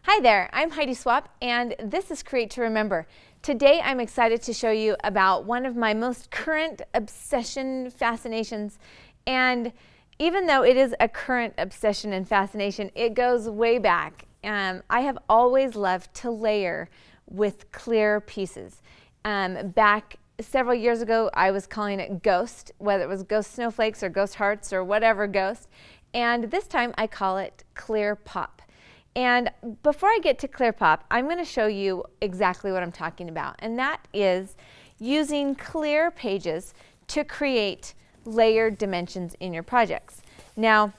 Hi there, I'm Heidi Swapp, and this is Create to Remember. Today I'm excited to show you about one of my most current obsession fascinations, and even though it is a current obsession and fascination, it goes way back. I have always loved to layer with clear pieces. Back several years ago, I was calling it ghost, whether it was ghost snowflakes or ghost hearts or whatever ghost, and this time I call it clear pop. And before I get to clear pop, I'm going to show you exactly what I'm talking about, and that is using clear pages to create layered dimensions in your projects. Now,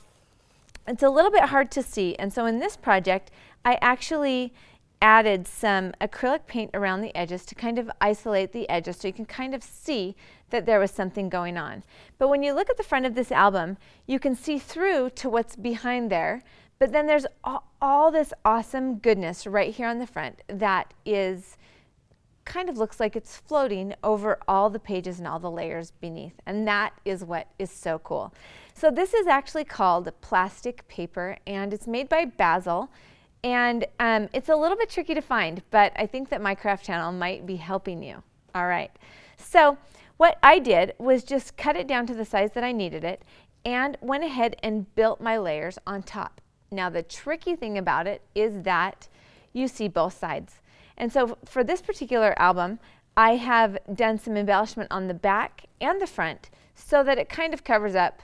it's a little bit hard to see, and so in this project, I actually added some acrylic paint around the edges to kind of isolate the edges so you can kind of see that there was something going on. But when you look at the front of this album, you can see through to what's behind there, but then there's all this awesome goodness right here on the front that is kind of looks like it's floating over all the pages and all the layers beneath, and that is what is so cool. So this is actually called plastic paper, and it's made by Basil, and it's a little bit tricky to find, but I think that my craft channel might be helping you. All right, so what I did was just cut it down to the size that I needed it and went ahead and built my layers on top. Now the tricky thing about it is that you see both sides. And so for this particular album, I have done some embellishment on the back and the front so that it kind of covers up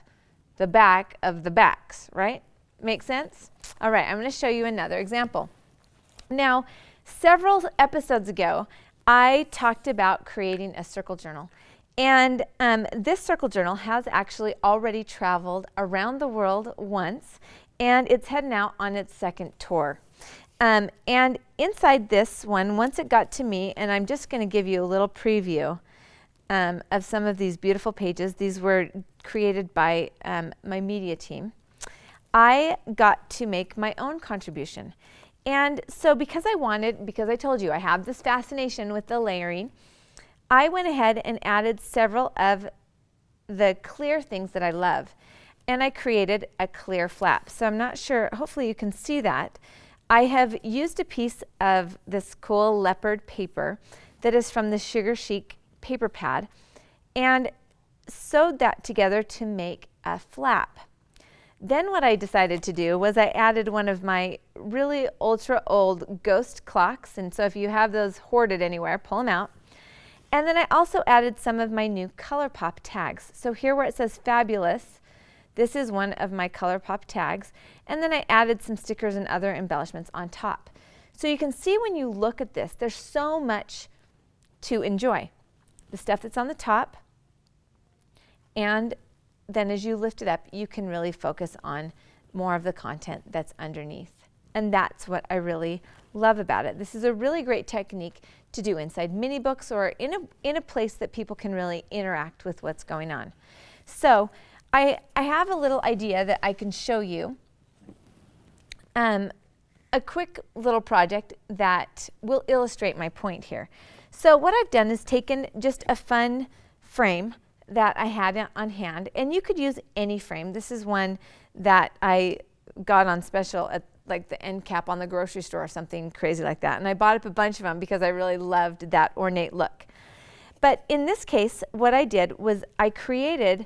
the back of the backs, right? Make sense? All right, I'm going to show you another example. Now, several episodes ago, I talked about creating a circle journal. And this circle journal has actually already traveled around the world once, and it's heading out on its second tour. And inside this one, once it got to me, and I'm just going to give you a little preview of some of these beautiful pages. These were created by my media team. I got to make my own contribution. And so because I told you I have this fascination with the layering, I went ahead and added several of the clear things that I love. And I created a clear flap. So I'm not sure, hopefully you can see that. I have used a piece of this cool leopard paper that is from the Sugar Chic paper pad and sewed that together to make a flap. Then what I decided to do was I added one of my really ultra old ghost clocks, and so if you have those hoarded anywhere, pull them out. And then I also added some of my new ColourPop tags. So here where it says fabulous, this is one of my ColourPop tags, and then I added some stickers and other embellishments on top. So you can see when you look at this, there's so much to enjoy. The stuff that's on the top, and then as you lift it up, you can really focus on more of the content that's underneath. And that's what I really love about it. This is a really great technique to do inside mini books or in a place that people can really interact with what's going on. So I have a little idea that I can show you, a quick little project that will illustrate my point here. So what I've done is taken just a fun frame that I had on hand, and you could use any frame. This is one that I got on special at like the end cap on the grocery store or something crazy like that, and I bought up a bunch of them because I really loved that ornate look. But in this case, what I did was I created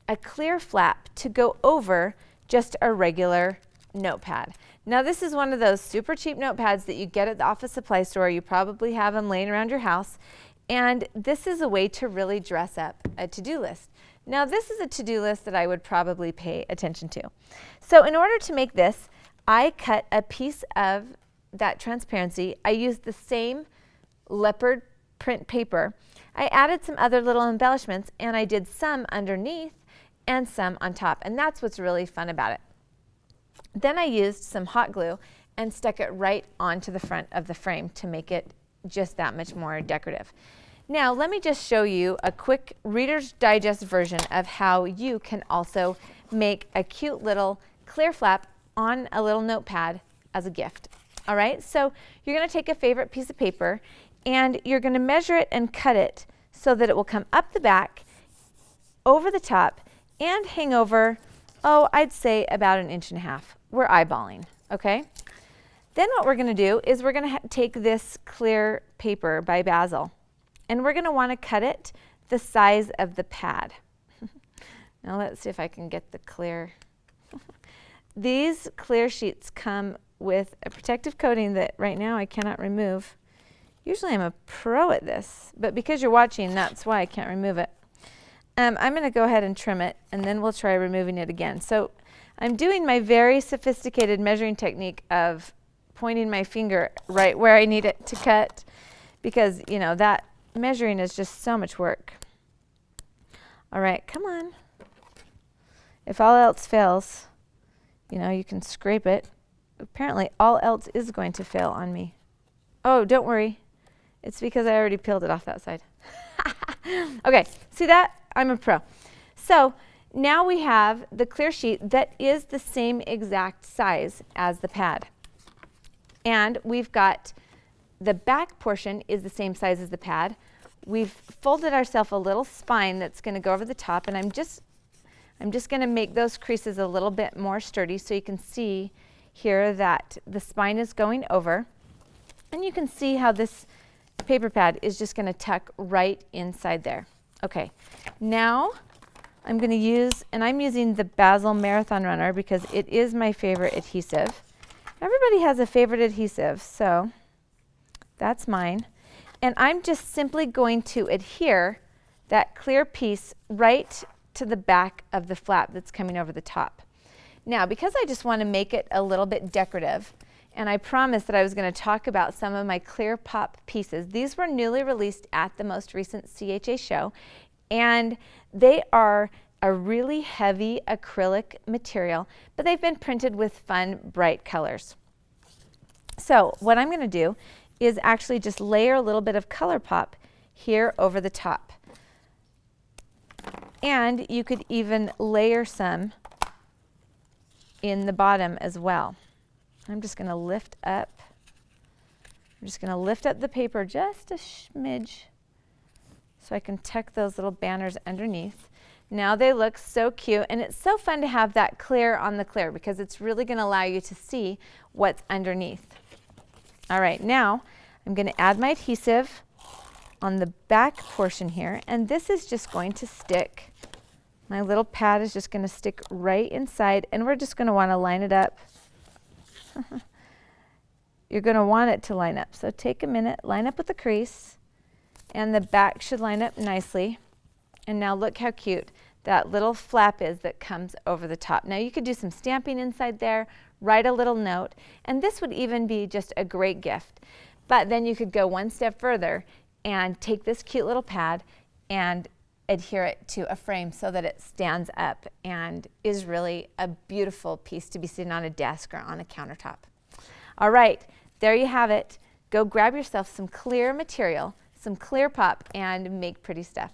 a clear flap to go over just a regular notepad. Now this is one of those super cheap notepads that you get at the office supply store. You probably have them laying around your house, and this is a way to really dress up a to-do list. Now this is a to-do list that I would probably pay attention to. So in order to make this, I cut a piece of that transparency. I used the same leopard print paper. I added some other little embellishments, and I did some underneath and some on top, and that's what's really fun about it. Then I used some hot glue and stuck it right onto the front of the frame to make it just that much more decorative. Now let me just show you a quick Reader's Digest version of how you can also make a cute little clear flap on a little notepad as a gift. All right, so you're going to take a favorite piece of paper and you're going to measure it and cut it so that it will come up the back, over the top, and hang over, oh, I'd say about 1.5 inches. We're eyeballing, okay? Then what we're going to do is we're going to take this clear paper by Basil, and we're going to want to cut it the size of the pad. Now let's see if I can get the clear. These clear sheets come with a protective coating that right now I cannot remove. Usually I'm a pro at this, but because you're watching, that's why I can't remove it. I'm going to go ahead and trim it, and then we'll try removing it again. So I'm doing my very sophisticated measuring technique of pointing my finger right where I need it to cut, because, you know, that measuring is just so much work. All right, come on. If all else fails, you know, you can scrape it. Apparently, all else is going to fail on me. Oh, don't worry. It's because I already peeled it off that side. Okay, see that? I'm a pro. So now we have the clear sheet that is the same exact size as the pad. And we've got the back portion is the same size as the pad. We've folded ourselves a little spine that's going to go over the top, and I'm just going to make those creases a little bit more sturdy so you can see here that the spine is going over. And you can see how this paper pad is just going to tuck right inside there. Okay, now I'm going to use, and I'm using the Basil Marathon Runner because it is my favorite adhesive. Everybody has a favorite adhesive, so that's mine. And I'm just simply going to adhere that clear piece right to the back of the flap that's coming over the top. Now, because I just want to make it a little bit decorative, and I promised that I was going to talk about some of my clear pop pieces. These were newly released at the most recent CHA show, and they are a really heavy acrylic material, but they've been printed with fun, bright colors. So what I'm going to do is actually just layer a little bit of color pop here over the top. And you could even layer some in the bottom as well. I'm just going to lift up. I'm just going to lift up the paper just a smidge so I can tuck those little banners underneath. Now they look so cute, and it's so fun to have that clear on the clear because it's really going to allow you to see what's underneath. All right, now I'm going to add my adhesive on the back portion here, and this is just going to stick. My little pad is just going to stick right inside, and we're just going to want to line it up. You're going to want it to line up. So take a minute, line up with the crease, and the back should line up nicely. And now look how cute that little flap is that comes over the top. Now you could do some stamping inside there, write a little note, and this would even be just a great gift. But then you could go one step further and take this cute little pad and adhere it to a frame so that it stands up and is really a beautiful piece to be sitting on a desk or on a countertop. All right, there you have it. Go grab yourself some clear material, some clear pop, and make pretty stuff.